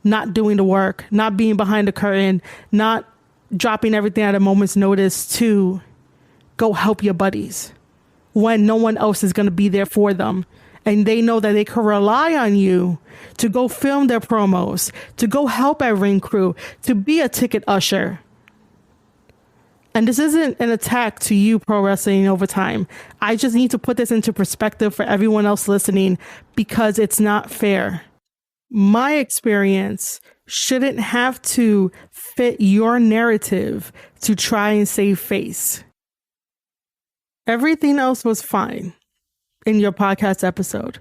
not doing the work, not being behind the curtain, not dropping everything at a moment's notice to go help your buddies when no one else is going to be there for them. And they know that they can rely on you to go film their promos, to go help at Ring Crew, to be a ticket usher. And this isn't an attack to you, Pro Wrestling Overtime. I just need to put this into perspective for everyone else listening, because it's not fair. My experience shouldn't have to fit your narrative to try and save face. Everything else was fine in your podcast episode,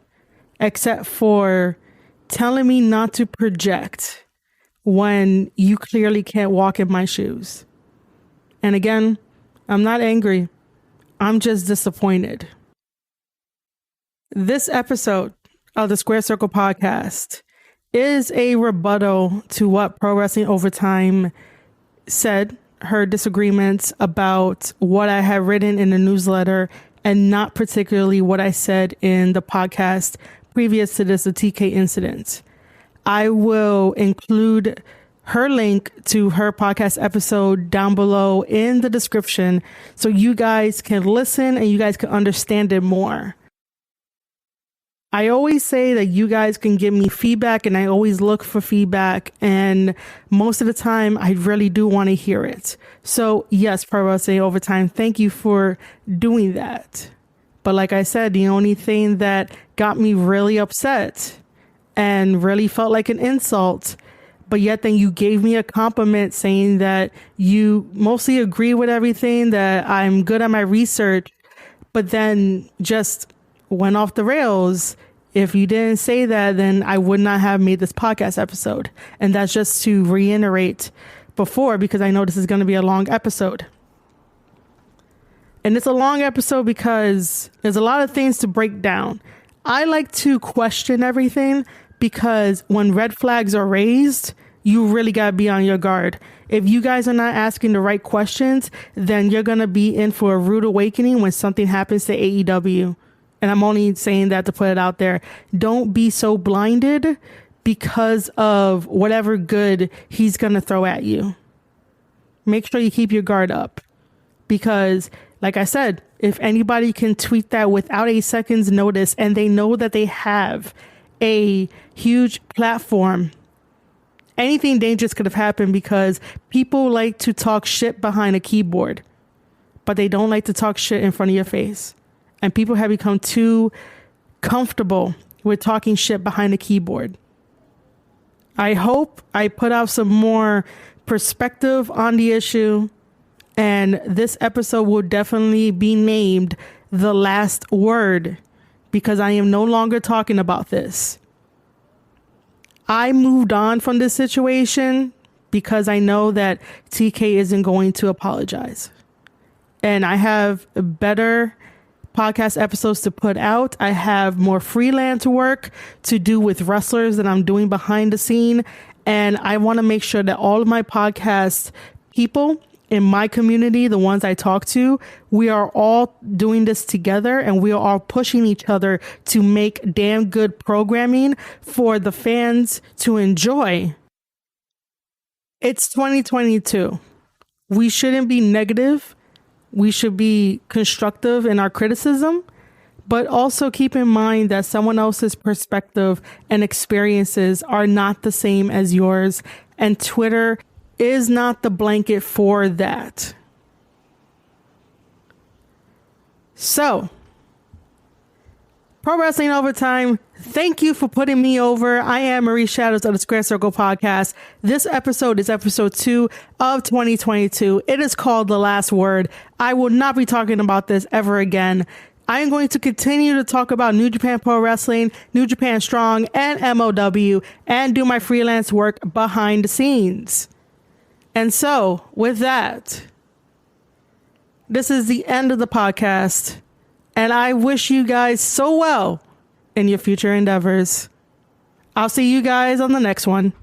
except for telling me not to project when you clearly can't walk in my shoes. And again, I'm not angry. I'm just disappointed. This episode of the Square Circle podcast is a rebuttal to what Pro Wrestling Overtime said, her disagreements about what I had written in the newsletter, and not particularly what I said in the podcast previous to this, the TK incident. I will include her link to her podcast episode down below in the description so you guys can listen and you guys can understand it more. I always say that you guys can give me feedback, and I always look for feedback, and most of the time I really do want to hear it. So yes, Pro Wrestling Overtime, thank you for doing that. But like I said, the only thing that got me really upset and really felt like an insult, but yet then you gave me a compliment saying that you mostly agree with everything, that I'm good at my research, but then just went off the rails. If you didn't say that, then I would not have made this podcast episode. And that's just to reiterate before, because I know this is going to be a long episode. And it's a long episode because there's a lot of things to break down. I like to question everything, because when red flags are raised, you really got to be on your guard. If you guys are not asking the right questions, then you're going to be in for a rude awakening when something happens to AEW. And I'm only saying that to put it out there. Don't be so blinded because of whatever good he's going to throw at you. Make sure you keep your guard up, because like I said, if anybody can tweet that without a second's notice and they know that they have a huge platform, anything dangerous could have happened, because people like to talk shit behind a keyboard, but they don't like to talk shit in front of your face. And people have become too comfortable with talking shit behind a keyboard. I hope I put out some more perspective on the issue, and this episode will definitely be named The Last Word, because I am no longer talking about this. I moved on from this situation because I know that TK isn't going to apologize. And I have better podcast episodes to put out. I have more freelance work to do with wrestlers that I'm doing behind the scene. And I want to make sure that all of my podcast people in my community, the ones I talk to, we are all doing this together, and we are all pushing each other to make damn good programming for the fans to enjoy. It's 2022. we shouldn't be negative. We should be constructive in our criticism, but also keep in mind that someone else's perspective and experiences are not the same as yours. And Twitter is not the blanket for that. So, Pro Wrestling Overtime, thank you for putting me over. I am Marie Shadows of the Square Circle Podcast. This episode is episode 2 of 2022. It is called The Last Word. I will not be talking about this ever again. I am going to continue to talk about New Japan Pro Wrestling, New Japan Strong, and MLW, and do my freelance work behind the scenes. And so, with that, this is the end of the podcast. And I wish you guys so well in your future endeavors. I'll see you guys on the next one.